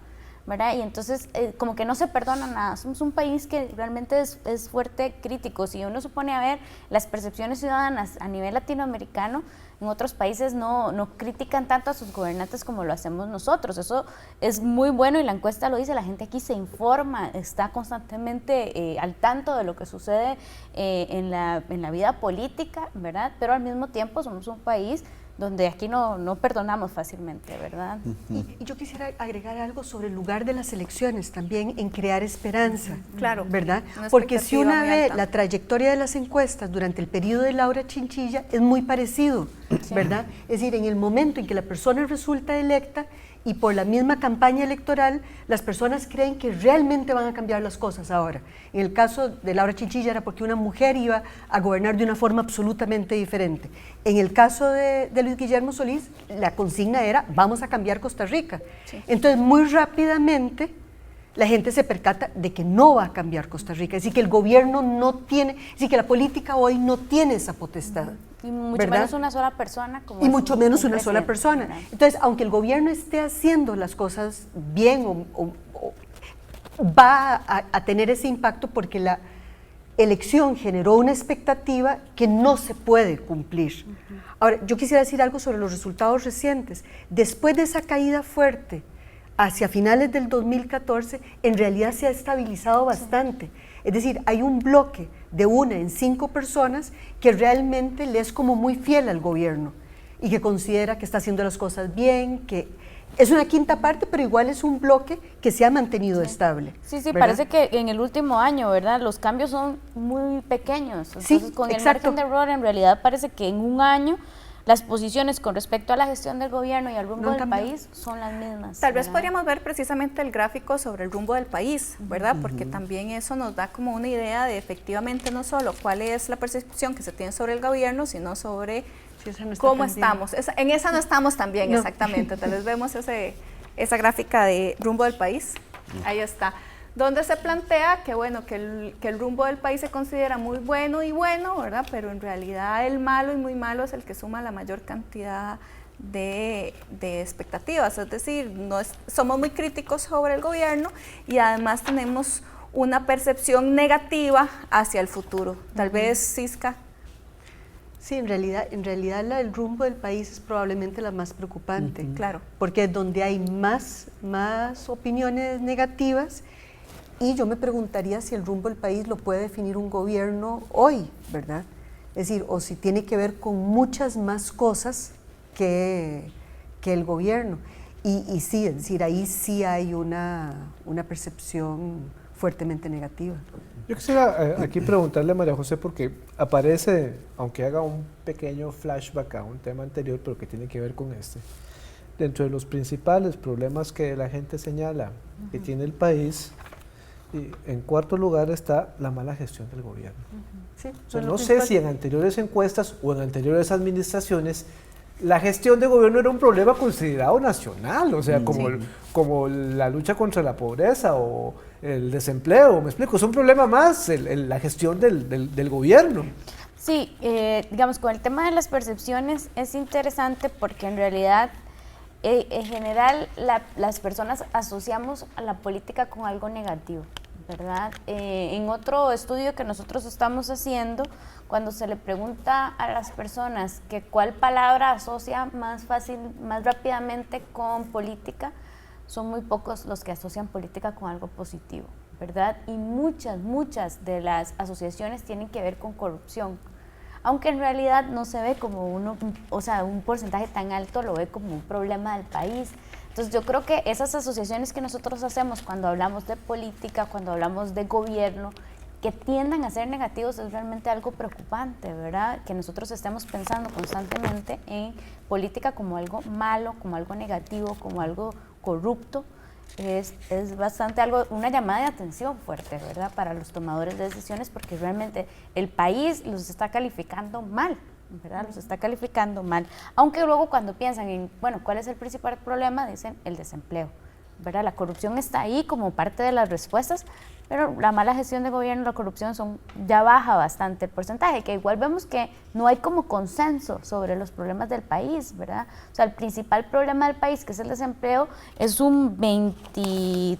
¿verdad? Y entonces como que no se perdona nada. Somos un país que realmente es fuerte crítico. Si uno se pone a ver las percepciones ciudadanas a nivel latinoamericano, en otros países no critican tanto a sus gobernantes como lo hacemos nosotros. Eso es muy bueno y la encuesta lo dice, la gente aquí se informa, está constantemente al tanto de lo que sucede en la vida política, ¿verdad? Pero al mismo tiempo somos un país donde aquí no perdonamos fácilmente, ¿verdad? Y yo quisiera agregar algo sobre el lugar de las elecciones también en crear esperanza, claro, ¿verdad? Porque si una ve la trayectoria de las encuestas durante el periodo de Laura Chinchilla es muy parecido, ¿verdad? Es decir, en el momento en que la persona resulta electa y por la misma campaña electoral, las personas creen que realmente van a cambiar las cosas ahora. En el caso de Laura Chinchilla era porque una mujer iba a gobernar de una forma absolutamente diferente. En el caso de Luis Guillermo Solís, la consigna era, vamos a cambiar Costa Rica. Sí. Entonces, muy rápidamente, la gente se percata de que no va a cambiar Costa Rica, es decir, que el gobierno no tiene, es decir, que la política hoy no tiene esa potestad. Y mucho ¿verdad? menos una sola persona. Y mucho menos una sola persona. ¿verdad? Entonces, aunque el gobierno esté haciendo las cosas bien, va a tener ese impacto porque la elección generó una expectativa que no se puede cumplir. Ahora, yo quisiera decir algo sobre los resultados recientes. Después de esa caída fuerte, hacia finales del 2014, en realidad se ha estabilizado bastante. Sí. Es decir, hay un bloque de 1 en 5 personas que realmente le es como muy fiel al gobierno y que considera que está haciendo las cosas bien, que es una quinta parte, pero igual es un bloque que se ha mantenido estable. Sí, ¿verdad? Parece que en el último año, ¿verdad? Los cambios son muy pequeños. Entonces, sí, con exacto. el margen de error, en realidad parece que en un año las posiciones con respecto a la gestión del gobierno y al rumbo del país son las mismas. Tal vez podríamos ver precisamente el gráfico sobre el rumbo del país, ¿verdad? Porque también eso nos da como una idea de efectivamente no solo cuál es la percepción que se tiene sobre el gobierno, sino sobre cómo estamos. En esa no estamos tan bien, exactamente. Tal vez vemos esa gráfica de rumbo del país. Ahí está. Donde se plantea que, bueno, que el rumbo del país se considera muy bueno, ¿verdad? Pero en realidad el malo y muy malo es el que suma la mayor cantidad de expectativas. Es decir, somos muy críticos sobre el gobierno y además tenemos una percepción negativa hacia el futuro. Tal vez, Cisca. Sí, en realidad el rumbo del país es probablemente la más preocupante. Claro. Porque es donde hay más opiniones negativas, y yo me preguntaría si el rumbo del país lo puede definir un gobierno hoy, ¿verdad? Es decir, o si tiene que ver con muchas más cosas que el gobierno. Y sí, es decir, ahí sí hay una percepción fuertemente negativa. Yo quisiera aquí preguntarle a María José, porque aparece, aunque haga un pequeño flashback a un tema anterior, pero que tiene que ver con este, dentro de los principales problemas que la gente señala que tiene el país, y en cuarto lugar está la mala gestión del gobierno. Sí, O sea, no sé si en anteriores encuestas o en anteriores administraciones la gestión de gobierno era un problema considerado nacional, o sea, como la lucha contra la pobreza o el desempleo, me explico, es un problema más la gestión del gobierno. Sí, digamos, con el tema de las percepciones es interesante porque en realidad, en general, las personas asociamos a la política con algo negativo, ¿verdad? En otro estudio que nosotros estamos haciendo, cuando se le pregunta a las personas que cuál palabra asocia más fácil, más rápidamente con política, son muy pocos los que asocian política con algo positivo, ¿verdad? Y muchas de las asociaciones tienen que ver con corrupción, aunque en realidad no se ve como un porcentaje tan alto lo ve como un problema del país. Entonces yo creo que esas asociaciones que nosotros hacemos cuando hablamos de política, cuando hablamos de gobierno, que tiendan a ser negativos es realmente algo preocupante, ¿verdad? Que nosotros estemos pensando constantemente en política como algo malo, como algo negativo, como algo corrupto, es bastante una llamada de atención fuerte, ¿verdad? Para los tomadores de decisiones, porque realmente el país los está calificando mal, ¿verdad? Los está calificando mal. Aunque luego cuando piensan en, bueno, ¿cuál es el principal problema? Dicen el desempleo, ¿verdad? La corrupción está ahí como parte de las respuestas, pero la mala gestión de gobierno y la corrupción ya baja bastante el porcentaje, que igual vemos que no hay como consenso sobre los problemas del país, ¿verdad? O sea, el principal problema del país, que es el desempleo, es un 23%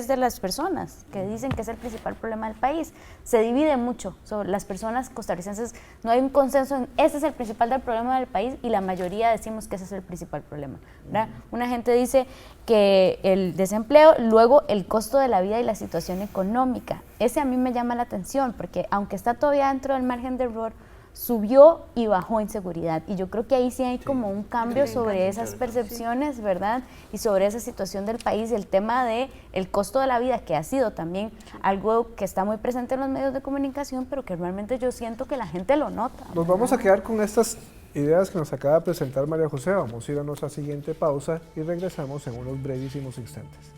de las personas que dicen que es el principal problema del país. Se divide mucho sobre las personas costarricenses, no hay un consenso en ese es el principal problema del país, y la mayoría decimos que ese es el principal problema, ¿verdad? Una gente dice que el desempleo, luego el costo de la vida y la situación económica. Ese a mí me llama la atención, porque aunque está todavía dentro del margen de error, subió y bajó inseguridad, y yo creo que ahí sí hay como un cambio sobre esas percepciones, ¿verdad? Y sobre esa situación del país, el tema de el costo de la vida, que ha sido también algo que está muy presente en los medios de comunicación, pero que realmente yo siento que la gente lo nota, ¿verdad? Nos vamos a quedar con estas ideas que nos acaba de presentar María José. Vamos a ir a nuestra siguiente pausa y regresamos en unos brevísimos instantes.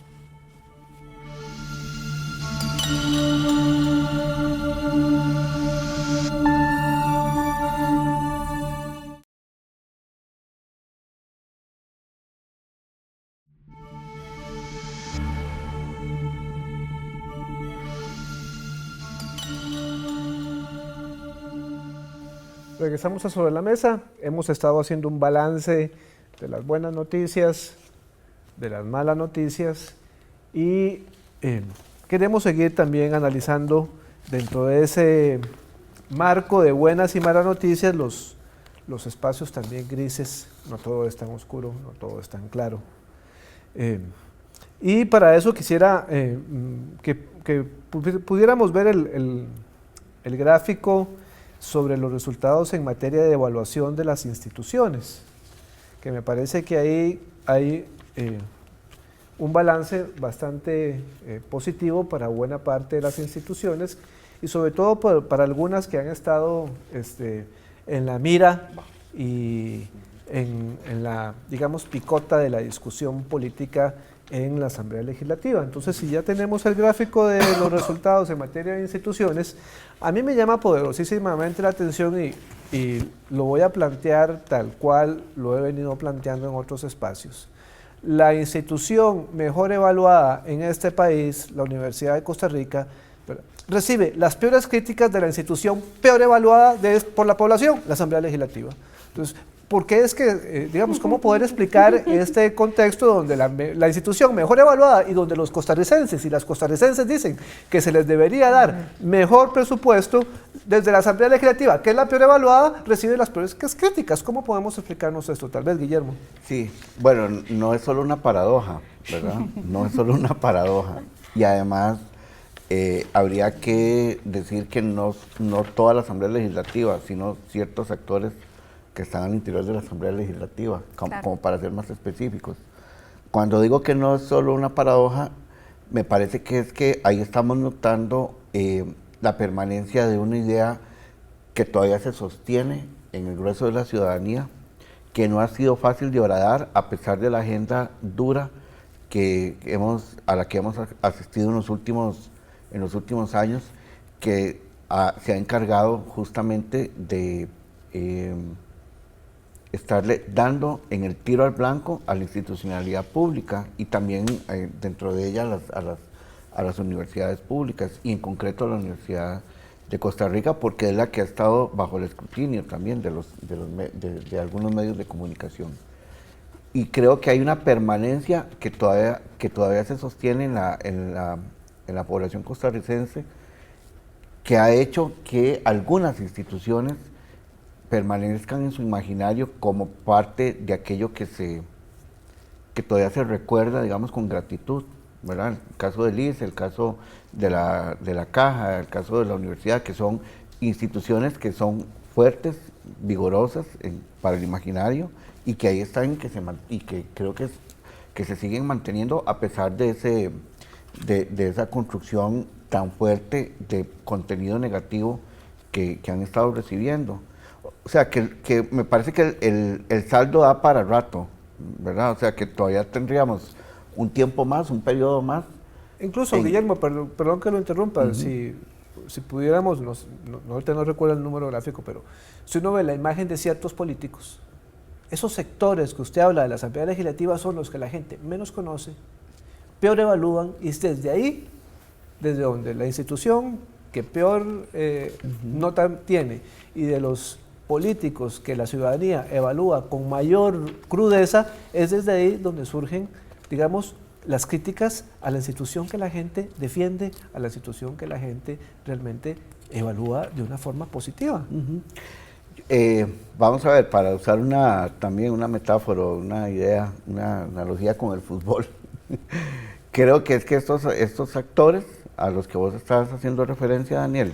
Regresamos a Sobre la Mesa. Hemos estado haciendo un balance de las buenas noticias, de las malas noticias, y queremos seguir también analizando dentro de ese marco de buenas y malas noticias los espacios también grises. No todo es tan oscuro, no todo es tan claro. Y para eso quisiera que pudiéramos ver el gráfico sobre los resultados en materia de evaluación de las instituciones, que me parece que ahí hay un balance bastante positivo para buena parte de las instituciones, y sobre todo para algunas que han estado en la mira y en la, digamos, picota de la discusión política en la Asamblea Legislativa. Entonces, si ya tenemos el gráfico de los resultados en materia de instituciones, a mí me llama poderosísimamente la atención, y lo voy a plantear tal cual lo he venido planteando en otros espacios. La institución mejor evaluada en este país, la Universidad de Costa Rica, recibe las peores críticas de la institución peor evaluada por la población, la Asamblea Legislativa. Entonces, porque es que, digamos, cómo poder explicar este contexto donde la institución mejor evaluada y donde los costarricenses y las costarricenses dicen que se les debería dar mejor presupuesto, desde la Asamblea Legislativa, que es la peor evaluada, recibe las peores críticas. ¿Cómo podemos explicarnos esto? Tal vez, Guillermo. Sí, bueno, no es solo una paradoja, ¿verdad? No es solo una paradoja. Y además, habría que decir que no toda la Asamblea Legislativa, sino ciertos actores que están al interior de la Asamblea Legislativa, como para ser más específicos. Cuando digo que no es solo una paradoja, me parece que es que ahí estamos notando la permanencia de una idea que todavía se sostiene en el grueso de la ciudadanía, que no ha sido fácil de horadar a pesar de la agenda dura a la que hemos asistido en los últimos años, que se ha encargado justamente de estarle dando en el tiro al blanco a la institucionalidad pública y también dentro de ella a las universidades públicas, y en concreto a la Universidad de Costa Rica, porque es la que ha estado bajo el escrutinio también de algunos medios de comunicación. Y creo que hay una permanencia que todavía se sostiene en la población costarricense, que ha hecho que algunas instituciones permanezcan en su imaginario como parte de aquello que todavía se recuerda, digamos, con gratitud, ¿verdad? El caso del ICE, el caso de la Caja, el caso de la universidad, que son instituciones que son fuertes, vigorosas para el imaginario, y que ahí están y que creo que se siguen manteniendo a pesar de esa construcción tan fuerte de contenido negativo que han estado recibiendo. O sea, que me parece que el saldo da para rato, ¿verdad? O sea, que todavía tendríamos un tiempo más, un periodo más. Incluso, Guillermo, perdón que lo interrumpa, si pudiéramos, ahorita no recuerdo el número gráfico, pero si uno ve la imagen de ciertos políticos, esos sectores que usted habla de la Asamblea Legislativa son los que la gente menos conoce, peor evalúan, y es desde ahí, desde donde la institución que peor nota tiene, y de los políticos que la ciudadanía evalúa con mayor crudeza, es desde ahí donde surgen, digamos, las críticas a la institución que la gente defiende, a la institución que la gente realmente evalúa de una forma positiva. Vamos a ver, para usar también una metáfora, una idea, una analogía con el fútbol, creo que es que estos actores a los que vos estás haciendo referencia, Daniel,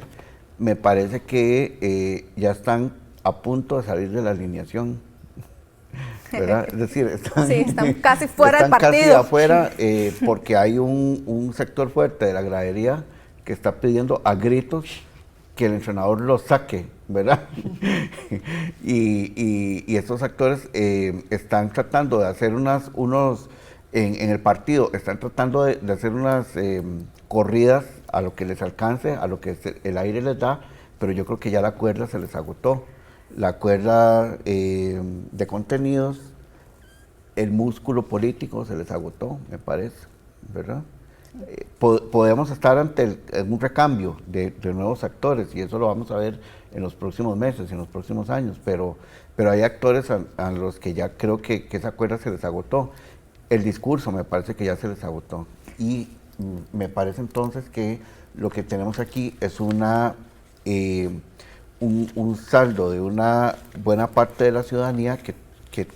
me parece que ya están a punto de salir de la alineación, ¿verdad? Es decir, están casi fuera del partido. Están casi afuera, porque hay un sector fuerte de la gradería que está pidiendo a gritos que el entrenador lo saque, ¿verdad? y estos actores están tratando de hacer en el partido, están tratando de hacer unas corridas a lo que les alcance, a lo que el aire les da, pero yo creo que ya la cuerda se les agotó. La cuerda de contenidos, el músculo político se les agotó, me parece, ¿verdad? Podemos estar ante un recambio de nuevos actores, y eso lo vamos a ver en los próximos meses, en los próximos años, pero hay actores a los que ya creo que esa cuerda se les agotó. El discurso me parece que ya se les agotó, y me parece entonces que lo que tenemos aquí es un saldo de una buena parte de la ciudadanía que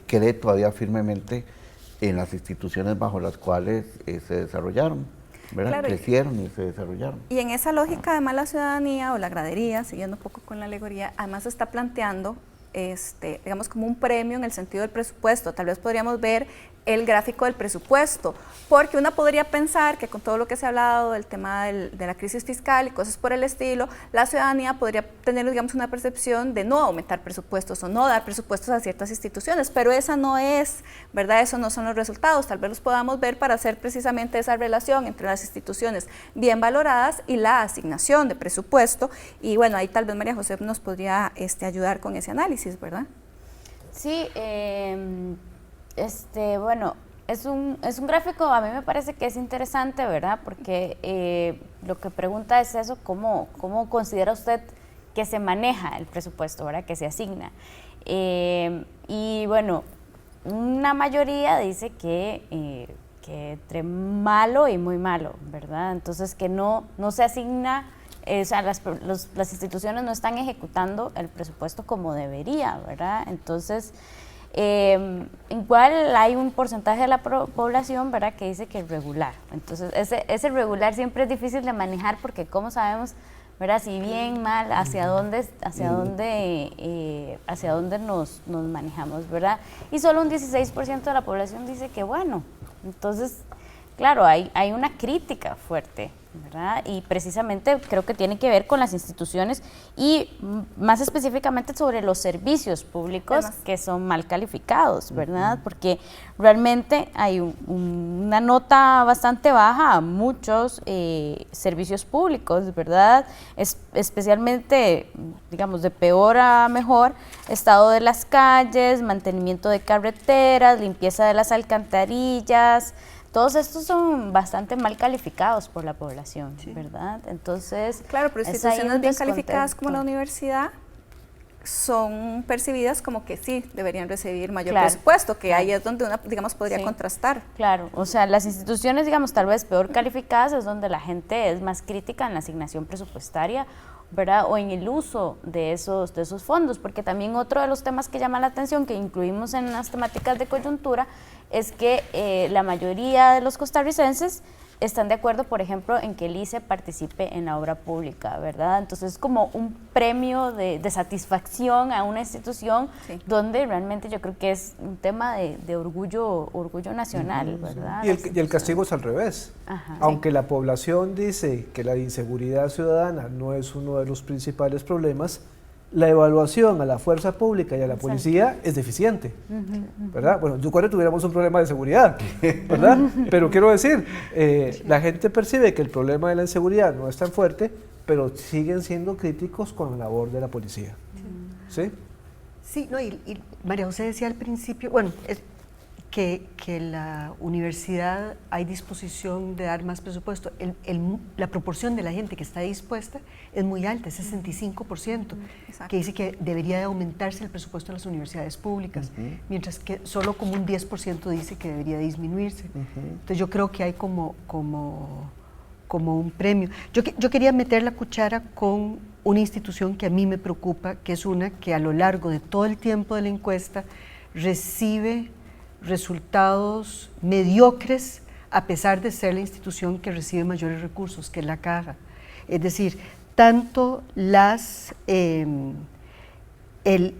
cree todavía firmemente en las instituciones bajo las cuales se desarrollaron, ¿verdad? Claro, crecieron y se desarrollaron. Y en esa lógica, además, la ciudadanía o la gradería, siguiendo un poco con la alegoría, además está planteando, digamos, como un premio en el sentido del presupuesto. Tal vez podríamos ver el gráfico del presupuesto, porque uno podría pensar que con todo lo que se ha hablado del tema de la crisis fiscal y cosas por el estilo, la ciudadanía podría tener, digamos, una percepción de no aumentar presupuestos o no dar presupuestos a ciertas instituciones, pero esa no es, ¿verdad? Eso no son los resultados. Tal vez los podamos ver para hacer precisamente esa relación entre las instituciones bien valoradas y la asignación de presupuesto, y bueno, ahí tal vez María José nos podría ayudar con ese análisis, ¿verdad? Sí, bueno, es un gráfico, a mí me parece que es interesante, ¿verdad? Porque lo que pregunta es eso, ¿cómo considera usted que se maneja el presupuesto, ¿verdad? Que se asigna. Y bueno, una mayoría dice que entre malo y muy malo, ¿verdad? Entonces que no se asigna, o sea, las instituciones no están ejecutando el presupuesto como debería, ¿verdad? Entonces, igual hay un porcentaje de la población, ¿verdad?, que dice que es regular. Entonces, ese regular siempre es difícil de manejar porque ¿cómo sabemos, verdad, si bien, mal, hacia dónde nos manejamos, ¿verdad? Y solo un 16% de la población dice que bueno. Entonces, claro, hay una crítica fuerte, ¿verdad? Y precisamente creo que tiene que ver con las instituciones y más específicamente sobre los servicios públicos que son mal calificados, ¿verdad? Porque realmente hay una nota bastante baja a muchos servicios públicos, ¿verdad? Especialmente, digamos, de peor a mejor, estado de las calles, mantenimiento de carreteras, limpieza de las alcantarillas. Todos estos son bastante mal calificados por la población, ¿verdad? Entonces, claro, pero instituciones bien calificadas como la universidad son percibidas como que sí deberían recibir mayor presupuesto, que ahí es donde una, digamos, podría contrastar. Claro, o sea, las instituciones, digamos, tal vez peor calificadas es donde la gente es más crítica en la asignación presupuestaria, ¿verdad? O en el uso de esos fondos, porque también otro de los temas que llama la atención, que incluimos en las temáticas de coyuntura, es que la mayoría de los costarricenses están de acuerdo, por ejemplo, en que el ICE participe en la obra pública, ¿verdad? Entonces es como un premio de satisfacción a una institución donde realmente yo creo que es un tema de orgullo nacional, ¿verdad? Y el castigo es al revés. Ajá, aunque la población dice que la inseguridad ciudadana no es uno de los principales problemas, la evaluación a la fuerza pública y a la policía es deficiente, ¿verdad? Bueno, yo cuando tuviéramos un problema de seguridad, ¿verdad? Pero quiero decir, la gente percibe que el problema de la inseguridad no es tan fuerte, pero siguen siendo críticos con la labor de la policía. ¿Sí? Sí, no, y María José decía al principio, bueno, que la universidad hay disposición de dar más presupuesto. La proporción de la gente que está dispuesta es muy alta, es 65%, que dice que debería de aumentarse el presupuesto de las universidades públicas, mientras que solo como un 10% dice que debería disminuirse. Entonces yo creo que hay como un premio. Yo quería meter la cuchara con una institución que a mí me preocupa, que es una que a lo largo de todo el tiempo de la encuesta recibe resultados mediocres a pesar de ser la institución que recibe mayores recursos, que es la Caja. Es decir, tanto la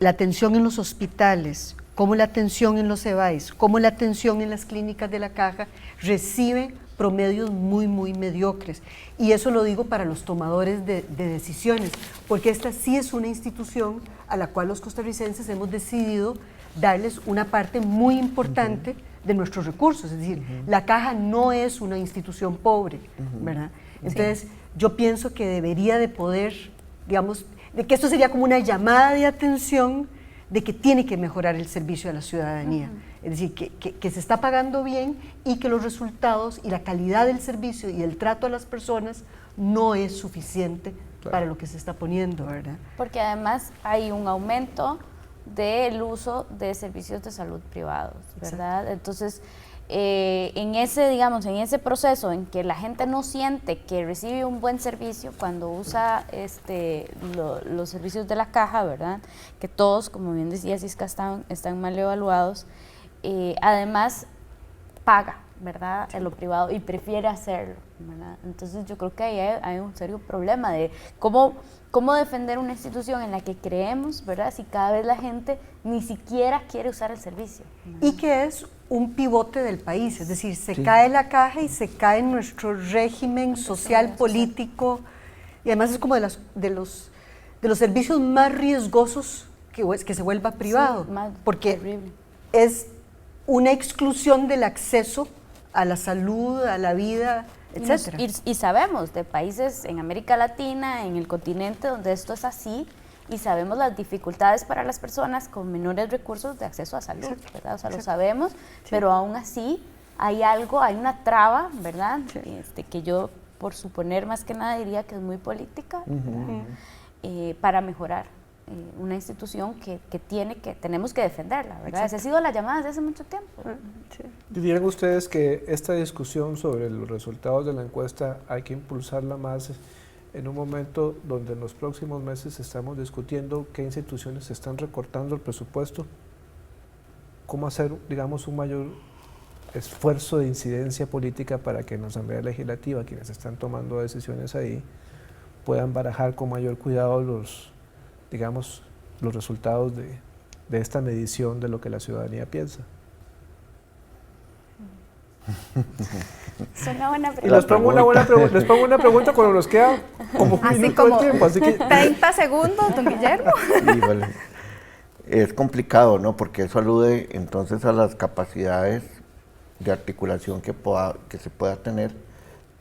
atención en los hospitales, como la atención en los EBAIS, como la atención en las clínicas de la Caja, recibe promedios muy, muy mediocres. Y eso lo digo para los tomadores de decisiones, porque esta sí es una institución a la cual los costarricenses hemos decidido darles una parte muy importante de nuestros recursos. Es decir, la Caja no es una institución pobre, ¿verdad? Entonces, yo pienso que debería de poder, digamos, de que esto sería como una llamada de atención de que tiene que mejorar el servicio a la ciudadanía. Es decir, que se está pagando bien y que los resultados y la calidad del servicio y el trato a las personas no es suficiente para lo que se está poniendo, ¿verdad? Porque además hay un aumento del uso de servicios de salud privados, ¿verdad? Exacto. Entonces, en ese proceso en que la gente no siente que recibe un buen servicio cuando usa los servicios de la Caja, ¿verdad? Que todos, como bien decía Cisca, están mal evaluados, además paga, ¿verdad?, en lo privado y prefiere hacerlo, ¿verdad? Entonces yo creo que ahí hay un serio problema de cómo defender una institución en la que creemos, ¿verdad?, si cada vez la gente ni siquiera quiere usar el servicio, ¿verdad? Y que es un pivote del país, es decir, se cae la Caja y se cae nuestro régimen social, político, y además es como de los servicios más riesgosos que se vuelva privado, porque terrible. Es una exclusión del acceso a la salud, a la vida, etc. Y sabemos de países en América Latina, en el continente, donde esto es así, y sabemos las dificultades para las personas con menores recursos de acceso a salud, ¿verdad? O sea, lo sabemos, pero aún así hay una traba, ¿verdad? Que yo, por suponer más que nada, diría que es muy política, para mejorar una institución que tenemos que defenderla, ¿verdad? Esa ha sido la llamada desde hace mucho tiempo. ¿Dirían ustedes que esta discusión sobre los resultados de la encuesta hay que impulsarla más en un momento donde en los próximos meses estamos discutiendo qué instituciones se están recortando el presupuesto? ¿Cómo hacer, digamos, un mayor esfuerzo de incidencia política para que en la Asamblea Legislativa, quienes están tomando decisiones ahí, puedan barajar con mayor cuidado los resultados de esta medición de lo que la ciudadanía piensa? Es una buena Y les pongo una pregunta cuando nos queda como un Así minuto como de tiempo, así que 30 segundos, don Guillermo. Híjole. Es complicado, ¿no? Porque eso alude entonces a las capacidades de articulación que se pueda tener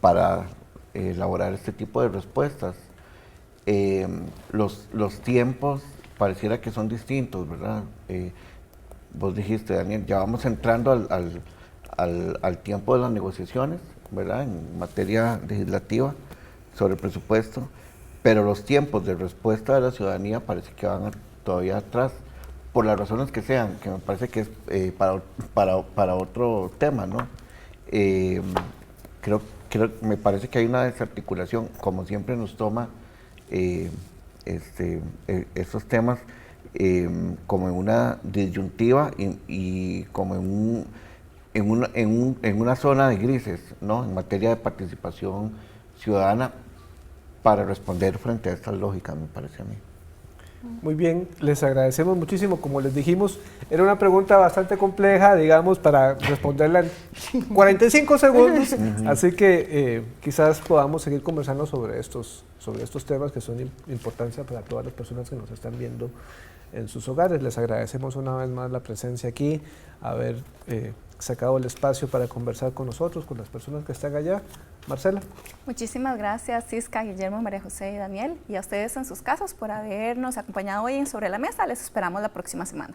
para elaborar este tipo de respuestas. Los tiempos pareciera que son distintos, ¿verdad? Vos dijiste, Daniel, ya vamos entrando al tiempo de las negociaciones, ¿verdad? En materia legislativa sobre el presupuesto, pero los tiempos de respuesta de la ciudadanía parece que van todavía atrás, por las razones que sean, que me parece que es para otro tema, ¿no? Me parece que hay una desarticulación, como siempre nos toma estos temas como en una disyuntiva y como en una zona de grises, ¿no? En materia de participación ciudadana para responder frente a estas lógicas, me parece a mí. muy bien, les agradecemos muchísimo. Como les dijimos, era una pregunta bastante compleja, digamos, para responderla en 45 segundos, así que quizás podamos seguir conversando sobre estos temas que son de importancia para todas las personas que nos están viendo en sus hogares. Les agradecemos una vez más la presencia aquí, haber sacado el espacio para conversar con nosotros, con las personas que están allá. Marcela. Muchísimas gracias, Cisca, Guillermo, María José y Daniel, y a ustedes en sus casas por habernos acompañado hoy en Sobre la Mesa. Les esperamos la próxima semana.